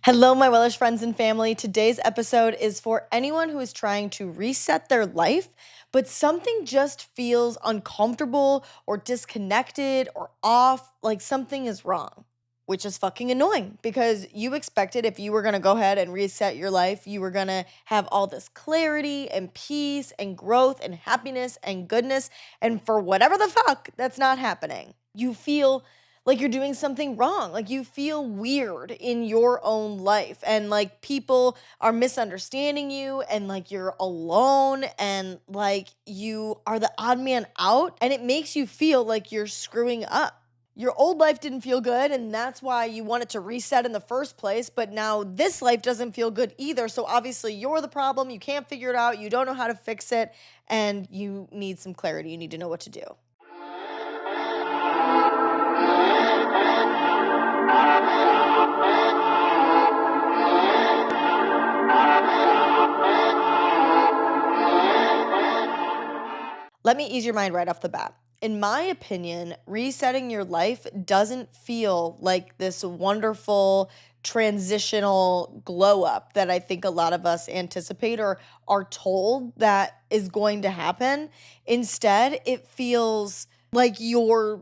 Hello, my Wellish friends and family. Today's episode is for anyone who is trying to reset their life, but something just feels uncomfortable or disconnected or off, like something is wrong, which is fucking annoying because you expected if you were gonna go ahead and reset your life, you were gonna have all this clarity and peace and growth and happiness and goodness. And for whatever the fuck, that's not happening. You feel like you're doing something wrong. Like you feel weird in your own life and like people are misunderstanding you and like you're alone and like you are the odd man out and it makes you feel like you're screwing up. Your old life didn't feel good and that's why you wanted to reset in the first place, but now this life doesn't feel good either. So obviously you're the problem. You can't figure it out. You don't know how to fix it and you need some clarity. You need to know what to do. Let me ease your mind right off the bat. In my opinion, resetting your life doesn't feel like this wonderful transitional glow up that I think a lot of us anticipate or are told that is going to happen. Instead, it feels like you're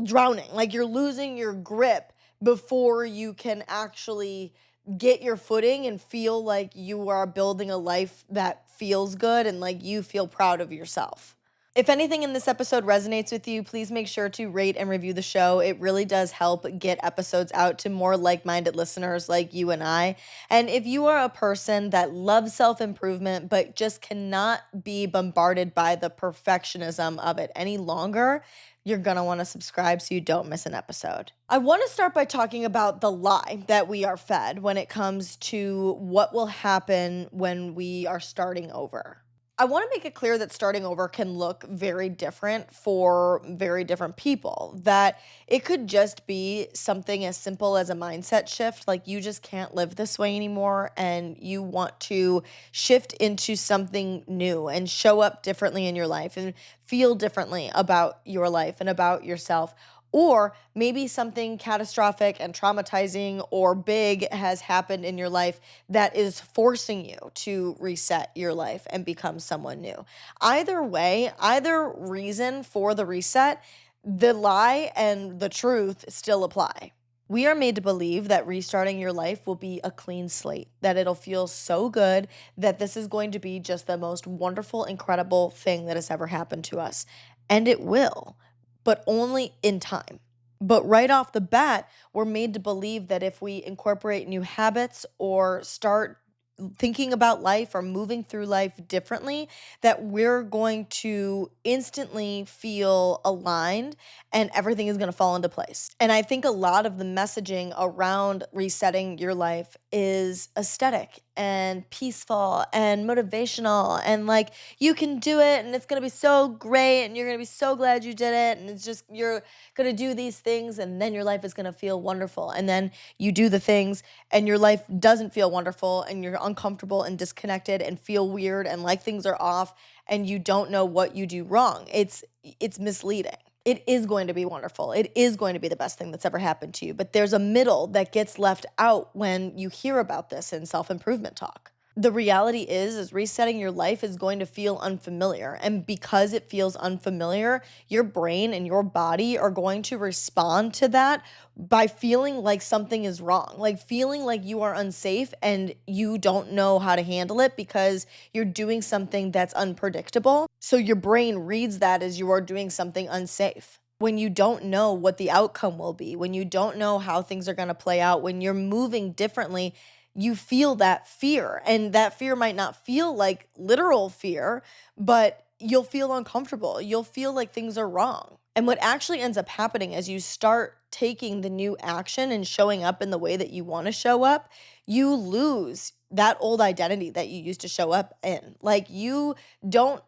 drowning, like you're losing your grip before you can actually get your footing and feel like you are building a life that feels good and like you feel proud of yourself. If anything in this episode resonates with you, please make sure to rate and review the show. It really does help get episodes out to more like minded listeners like you and I. And if you are a person that loves self improvement but just cannot be bombarded by the perfectionism of it any longer, you're going to want to subscribe so you don't miss an episode. I want to start by talking about the lie that we are fed when it comes to what will happen when we are starting over. I want to make it clear that starting over can look very different for very different people. That it could just be something as simple as a mindset shift, like you just can't live this way anymore and you want to shift into something new and show up differently in your life and feel differently about your life and about yourself. Or maybe something catastrophic and traumatizing or big has happened in your life that is forcing you to reset your life and become someone new. Either way, either reason for the reset, the lie and the truth still apply. We are made to believe that restarting your life will be a clean slate, that it'll feel so good, that this is going to be just the most wonderful, incredible thing that has ever happened to us. And it will, but only in time. But right off the bat, we're made to believe that if we incorporate new habits or start thinking about life or moving through life differently, that we're going to instantly feel aligned and everything is going to fall into place. And I think a lot of the messaging around resetting your life is aesthetic and peaceful and motivational and like you can do it and it's going to be so great and you're going to be so glad you did it and it's just you're going to do these things and then your life is going to feel wonderful and then you do the things and your life doesn't feel wonderful and you're uncomfortable and disconnected and feel weird and like things are off and you don't know what you do wrong. It's misleading. It is going to be wonderful. It is going to be the best thing that's ever happened to you. But there's a middle that gets left out when you hear about this in self-improvement talk. The reality is resetting your life is going to feel unfamiliar. And because it feels unfamiliar, your brain and your body are going to respond to that by feeling like something is wrong, like feeling like you are unsafe and you don't know how to handle it because you're doing something that's unpredictable. So your brain reads that as you are doing something unsafe. When you don't know what the outcome will be, when you don't know how things are going to play out, when you're moving differently, you feel that fear. And that fear might not feel like literal fear, but you'll feel uncomfortable. You'll feel like things are wrong. And what actually ends up happening as you start taking the new action and showing up in the way that you want to show up, you lose that old identity that you used to show up in. Like you don't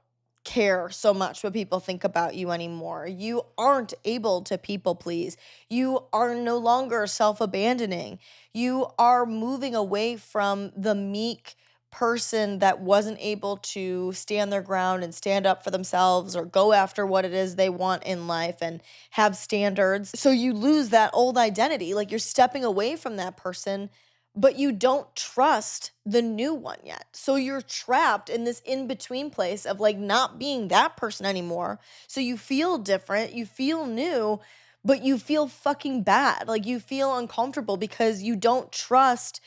care so much what people think about you anymore. You aren't able to people please. You are no longer self abandoning. You are moving away from the meek person that wasn't able to stand their ground and stand up for themselves or go after what it is they want in life and have standards. So you lose that old identity. Like you're stepping away from that person, but you don't trust the new one yet. So you're trapped in this in between place of like not being that person anymore. So you feel different, you feel new, but you feel fucking bad. Like you feel uncomfortable because you don't trust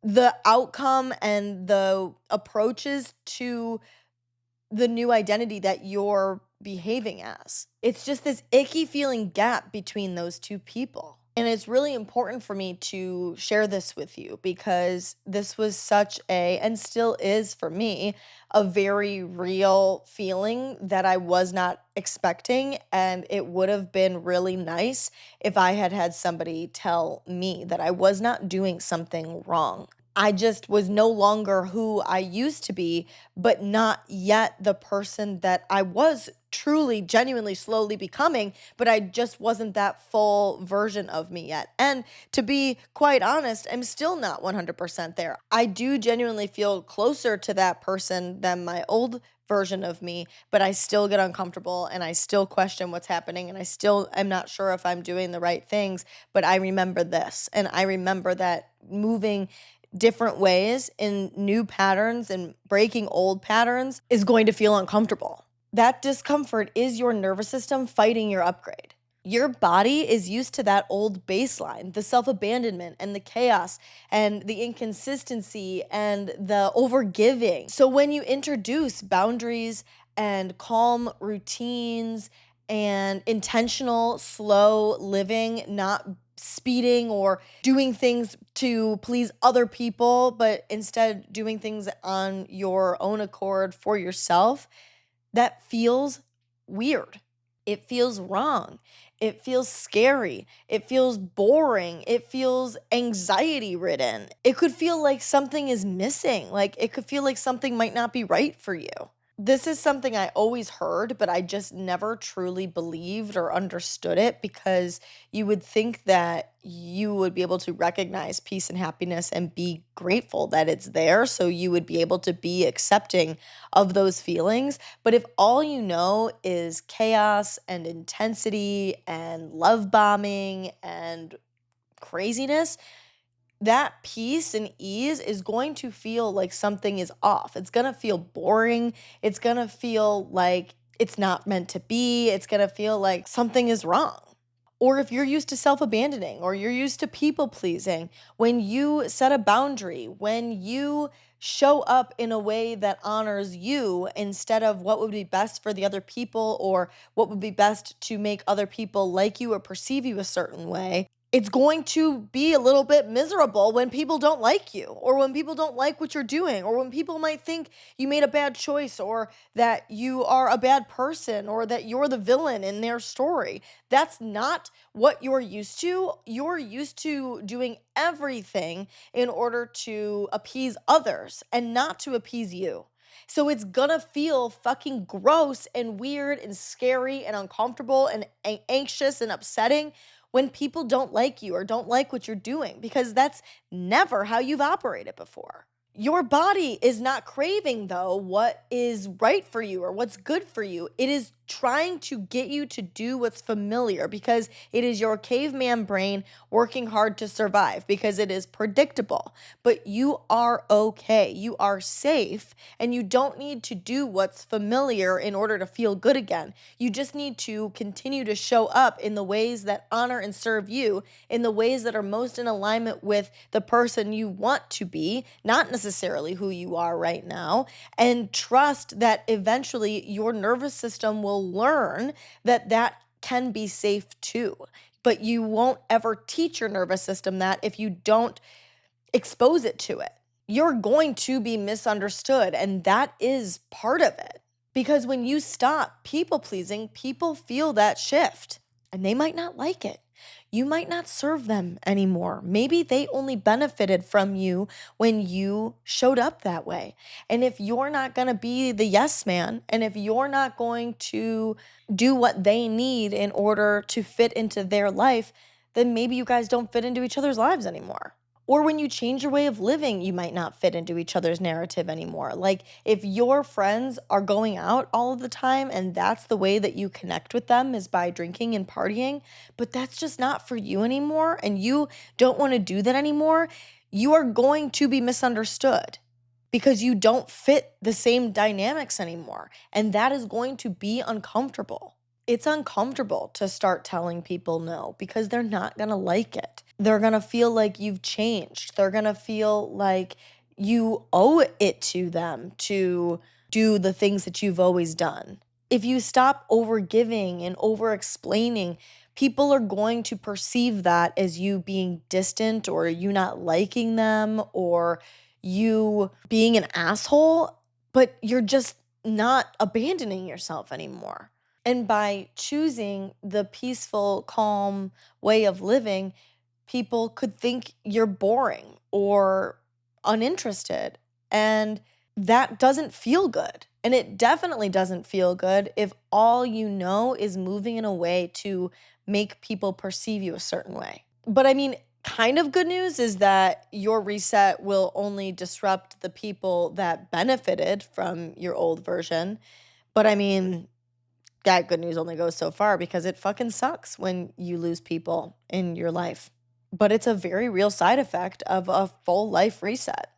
the outcome and the approaches to the new identity that you're behaving as. It's just this icky feeling gap between those two people. And it's really important for me to share this with you because this was such a, and still is for me, a very real feeling that I was not expecting. And it would have been really nice if I had had somebody tell me that I was not doing something wrong. I just was no longer who I used to be, but not yet the person that I was truly, genuinely, slowly becoming, but I just wasn't that full version of me yet. And to be quite honest, I'm still not 100% there. I do genuinely feel closer to that person than my old version of me, but I still get uncomfortable and I still question what's happening and I still am not sure if I'm doing the right things, but I remember this and I remember that moving different ways in new patterns and breaking old patterns is going to feel uncomfortable. That discomfort is your nervous system fighting your upgrade. Your body is used to that old baseline, the self abandonment and the chaos and the inconsistency and the overgiving. So, when you introduce boundaries and calm routines and intentional, slow living, not speeding or doing things to please other people, but instead doing things on your own accord for yourself, that feels weird. It feels wrong. It feels scary. It feels boring. It feels anxiety ridden. It could feel like something is missing. Like it could feel like something might not be right for you. This is something I always heard, but I just never truly believed or understood it because you would think that you would be able to recognize peace and happiness and be grateful that it's there. So you would be able to be accepting of those feelings. But if all you know is chaos and intensity and love bombing and craziness, that peace and ease is going to feel like something is off. It's going to feel boring. It's going to feel like it's not meant to be. It's going to feel like something is wrong. Or if you're used to self abandoning or you're used to people pleasing, when you set a boundary, when you show up in a way that honors you instead of what would be best for the other people or what would be best to make other people like you or perceive you a certain way, it's going to be a little bit miserable when people don't like you or when people don't like what you're doing or when people might think you made a bad choice or that you are a bad person or that you're the villain in their story. That's not what you're used to. You're used to doing everything in order to appease others and not to appease you. So it's gonna feel fucking gross and weird and scary and uncomfortable and anxious and upsetting when people don't like you or don't like what you're doing because that's never how you've operated before. Your body is not craving, though, what is right for you or what's good for you. It is trying to get you to do what's familiar because it is your caveman brain working hard to survive because it is predictable. But you are okay. You are safe and you don't need to do what's familiar in order to feel good again. You just need to continue to show up in the ways that honor and serve you, in the ways that are most in alignment with the person you want to be, not necessarily who you are right now, and trust that eventually your nervous system will learn that that can be safe too. But you won't ever teach your nervous system that if you don't expose it to it. You're going to be misunderstood, and that is part of it. Because when you stop people pleasing, people feel that shift and they might not like it. You might not serve them anymore. Maybe they only benefited from you when you showed up that way. And if you're not going to be the yes man, and if you're not going to do what they need in order to fit into their life, then maybe you guys don't fit into each other's lives anymore. Or when you change your way of living, you might not fit into each other's narrative anymore. Like if your friends are going out all of the time and that's the way that you connect with them is by drinking and partying, but that's just not for you anymore and you don't want to do that anymore, you are going to be misunderstood because you don't fit the same dynamics anymore. And that is going to be uncomfortable. It's uncomfortable to start telling people no because they're not going to like it. They're going to feel like you've changed. They're going to feel like you owe it to them to do the things that you've always done. If you stop overgiving and over explaining, people are going to perceive that as you being distant or you not liking them or you being an asshole, but you're just not abandoning yourself anymore. And by choosing the peaceful, calm way of living, people could think you're boring or uninterested. And that doesn't feel good. And it definitely doesn't feel good if all you know is moving in a way to make people perceive you a certain way. But I mean, kind of good news is that your reset will only disrupt the people that benefited from your old version. But I mean, that good news only goes so far because it fucking sucks when you lose people in your life. But it's a very real side effect of a full life reset.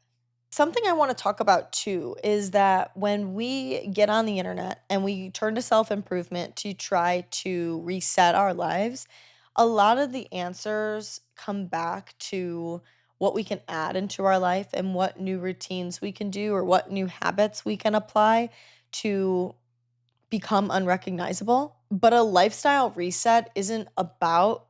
Something I want to talk about too is that when we get on the internet and we turn to self improvement to try to reset our lives, a lot of the answers come back to what we can add into our life and what new routines we can do or what new habits we can apply to become unrecognizable. But a lifestyle reset isn't about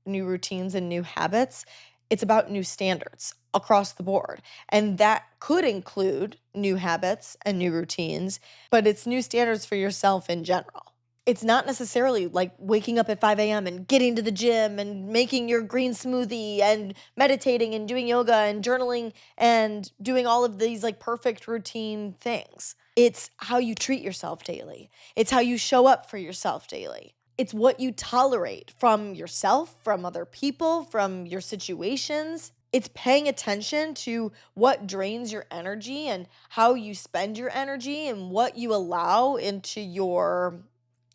new routines and new habits, it's about new standards across the board. And that could include new habits and new routines, but it's new standards for yourself in general. It's not necessarily like waking up at 5 a.m. and getting to the gym and making your green smoothie and meditating and doing yoga and journaling and doing all of these like perfect routine things. It's how you treat yourself daily. It's how you show up for yourself daily. It's what you tolerate from yourself, from other people, from your situations. It's paying attention to what drains your energy and how you spend your energy and what you allow into your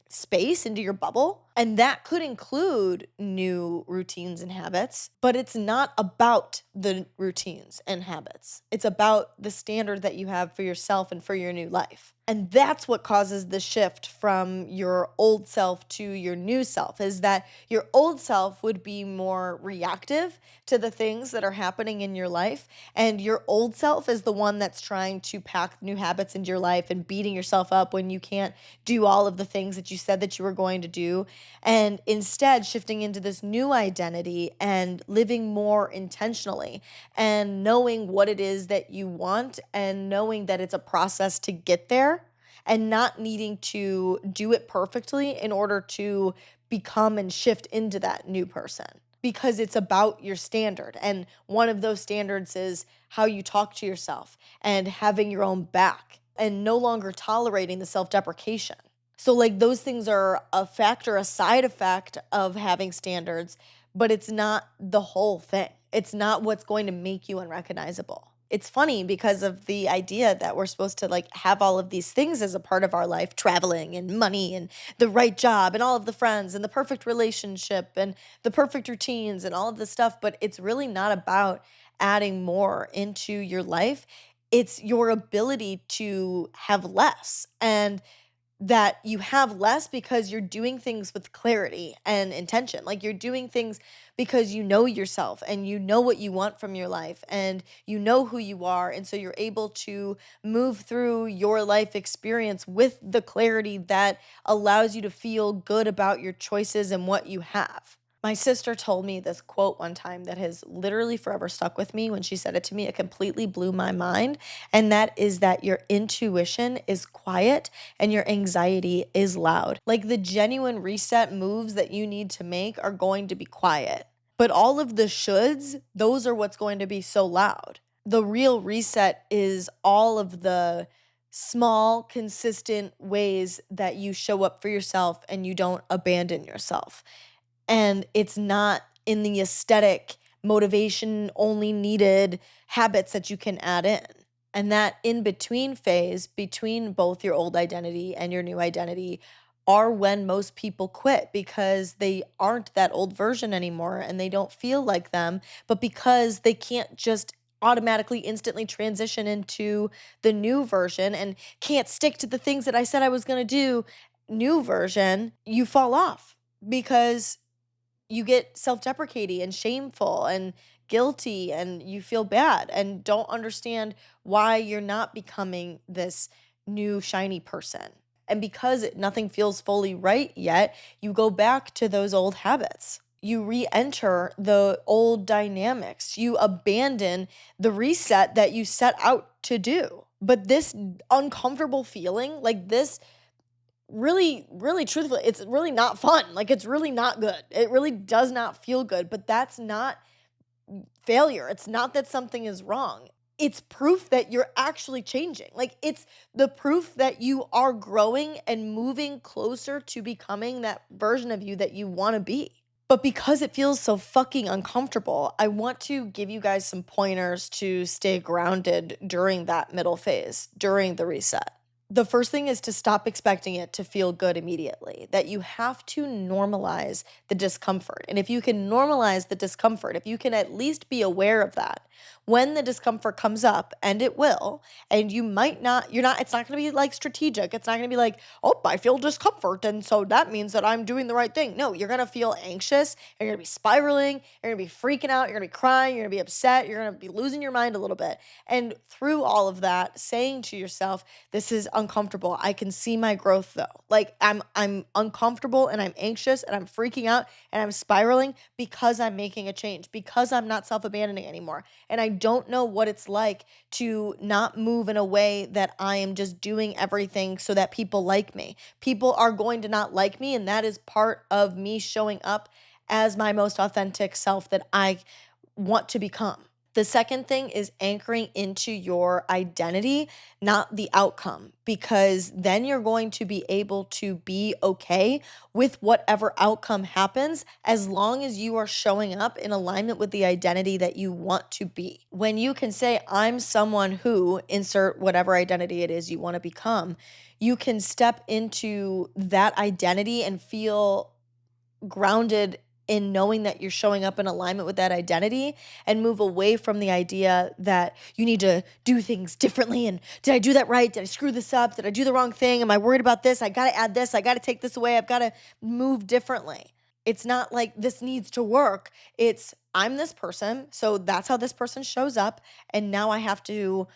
space, into your bubble. And that could include new routines and habits, but it's not about the routines and habits. It's about the standard that you have for yourself and for your new life. And that's what causes the shift from your old self to your new self, is that your old self would be more reactive to the things that are happening in your life. And your old self is the one that's trying to pack new habits into your life and beating yourself up when you can't do all of the things that you said that you were going to do. And instead, shifting into this new identity and living more intentionally and knowing what it is that you want and knowing that it's a process to get there and not needing to do it perfectly in order to become and shift into that new person. Because it's about your standard. And one of those standards is how you talk to yourself and having your own back and no longer tolerating the self deprecation. So, like, those things are a factor, a side effect of having standards, but it's not the whole thing. It's not what's going to make you unrecognizable. It's funny because of the idea that we're supposed to like have all of these things as a part of our life, traveling and money and the right job and all of the friends and the perfect relationship and the perfect routines and all of this stuff, but it's really not about adding more into your life. It's your ability to have less. And that you have less because you're doing things with clarity and intention. Like you're doing things because you know yourself and you know what you want from your life and you know who you are. And so you're able to move through your life experience with the clarity that allows you to feel good about your choices and what you have. My sister told me this quote one time that has literally forever stuck with me. When she said it to me, it completely blew my mind. And that is that your intuition is quiet and your anxiety is loud. Like the genuine reset moves that you need to make are going to be quiet. But all of the shoulds, those are what's going to be so loud. The real reset is all of the small, consistent ways that you show up for yourself and you don't abandon yourself. And it's not in the aesthetic motivation only needed habits that you can add in. And that in between phase between both your old identity and your new identity are when most people quit because they aren't that old version anymore and they don't feel like them, but because they can't just automatically instantly transition into the new version and can't stick to the things that I said I was going to do, new version, you fall off because you get self-deprecating and shameful and guilty and you feel bad and don't understand why you're not becoming this new shiny person. And because nothing feels fully right yet, you go back to those old habits. You re-enter the old dynamics. You abandon the reset that you set out to do. But this uncomfortable feeling, like this, really, really truthfully, it's really not fun. Like, it's really not good. It really does not feel good, but that's not failure. It's not that something is wrong. It's proof that you're actually changing. Like, it's the proof that you are growing and moving closer to becoming that version of you that you want to be. But because it feels so fucking uncomfortable, I want to give you guys some pointers to stay grounded during that middle phase, during the reset. The first thing is to stop expecting it to feel good immediately, that you have to normalize the discomfort. And if you can normalize the discomfort, if you can at least be aware of that, when the discomfort comes up, and it will, and you might not, it's not gonna be like strategic. It's not gonna be like, oh, I feel discomfort. And so that means that I'm doing the right thing. No, you're gonna feel anxious. You're gonna be spiraling. You're gonna be freaking out. You're gonna be crying. You're gonna be upset. You're gonna be losing your mind a little bit. And through all of that, saying to yourself, this is uncomfortable. I can see my growth though. Like I'm uncomfortable and I'm anxious and I'm freaking out and I'm spiraling because I'm making a change, because I'm not self-abandoning anymore. And I don't know what it's like to not move in a way that I am just doing everything so that people like me. People are going to not like me, and that is part of me showing up as my most authentic self that I want to become. The second thing is anchoring into your identity, not the outcome, because then you're going to be able to be okay with whatever outcome happens as long as you are showing up in alignment with the identity that you want to be. When you can say, I'm someone who, insert whatever identity it is you want to become, you can step into that identity and feel grounded in knowing that you're showing up in alignment with that identity and move away from the idea that you need to do things differently. And did I do that right? Did I screw this up? Did I do the wrong thing? Am I worried about this? I got to add this. I got to take this away. I've got to move differently. It's not like this needs to work. It's I'm this person. So that's how this person shows up. And now I have to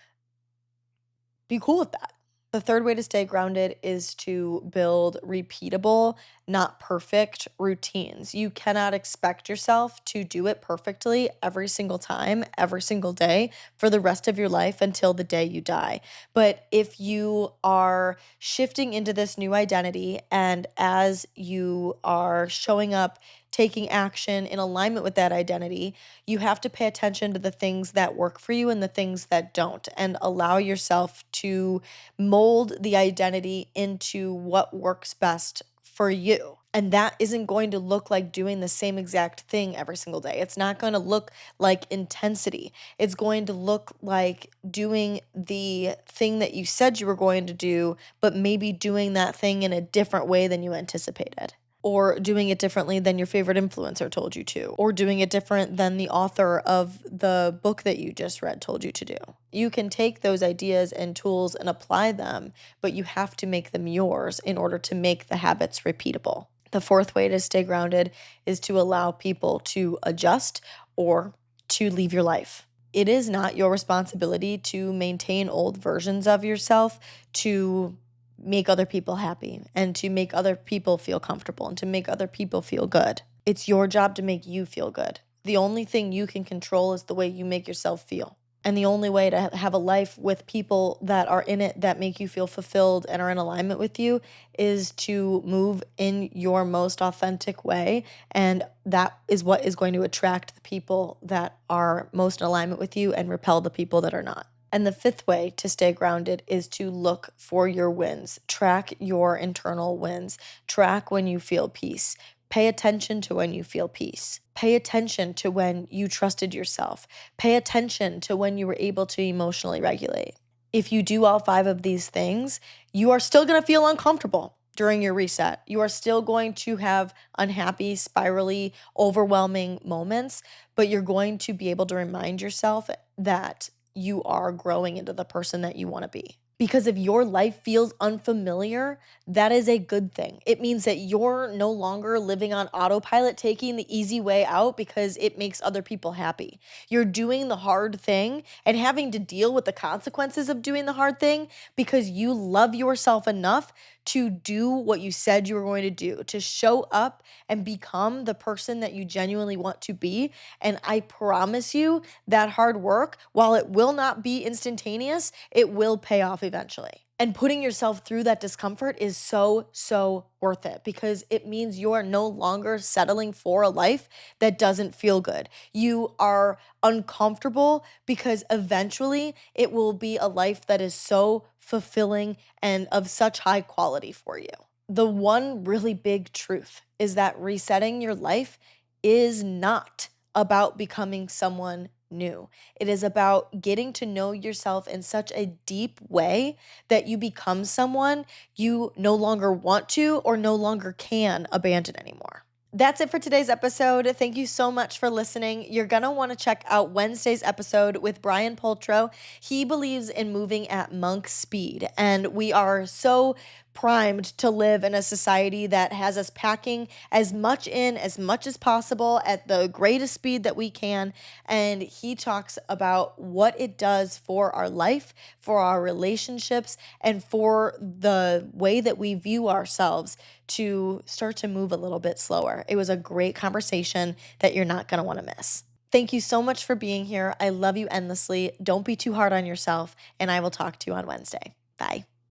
be cool with that. The third way to stay grounded is to build repeatable, not perfect routines. You cannot expect yourself to do it perfectly every single time, every single day for the rest of your life until the day you die. But if you are shifting into this new identity and as you are showing up, taking action in alignment with that identity, you have to pay attention to the things that work for you and the things that don't, and allow yourself to mold the identity into what works best for you. And that isn't going to look like doing the same exact thing every single day. It's not going to look like intensity. It's going to look like doing the thing that you said you were going to do, but maybe doing that thing in a different way than you anticipated, or doing it differently than your favorite influencer told you to, or doing it different than the author of the book that you just read told you to do. You can take those ideas and tools and apply them, but you have to make them yours in order to make the habits repeatable. The fourth way to stay grounded is to allow people to adjust or to leave your life. It is not your responsibility to maintain old versions of yourself to make other people happy and to make other people feel comfortable and to make other people feel good. It's your job to make you feel good. The only thing you can control is the way you make yourself feel. And the only way to have a life with people that are in it that make you feel fulfilled and are in alignment with you is to move in your most authentic way. And that is what is going to attract the people that are most in alignment with you and repel the people that are not. And the fifth way to stay grounded is to look for your wins. Track your internal wins. Track when you feel peace. Pay attention to when you feel peace. Pay attention to when you trusted yourself. Pay attention to when you were able to emotionally regulate. If you do all 5 of these things, you are still going to feel uncomfortable. during your reset. You are still going to have unhappy, spirally, overwhelming moments, but you're going to be able to remind yourself that you are growing into the person that you want to be. Because if your life feels unfamiliar, that is a good thing. It means that you're no longer living on autopilot, taking the easy way out because it makes other people happy. You're doing the hard thing and having to deal with the consequences of doing the hard thing because you love yourself enough to do what you said you were going to do, to show up and become the person that you genuinely want to be. And I promise you that hard work, while it will not be instantaneous, it will pay off eventually. And putting yourself through that discomfort is so, so worth it because it means you are no longer settling for a life that doesn't feel good. You are uncomfortable because eventually it will be a life that is so fulfilling and of such high quality for you. The one really big truth is that resetting your life is not about becoming someone new. It is about getting to know yourself in such a deep way that you become someone you no longer want to or no longer can abandon anymore. That's it for today's episode. Thank you so much for listening. You're going to want to check out Wednesday's episode with Brian Poltro. He believes in moving at monk speed, and we are so primed to live in a society that has us packing as much in as much as possible at the greatest speed that we can. And he talks about what it does for our life, for our relationships, and for the way that we view ourselves to start to move a little bit slower. It was a great conversation that you're not going to want to miss. Thank you so much for being here. I love you endlessly. Don't be too hard on yourself, and I will talk to you on Wednesday. Bye.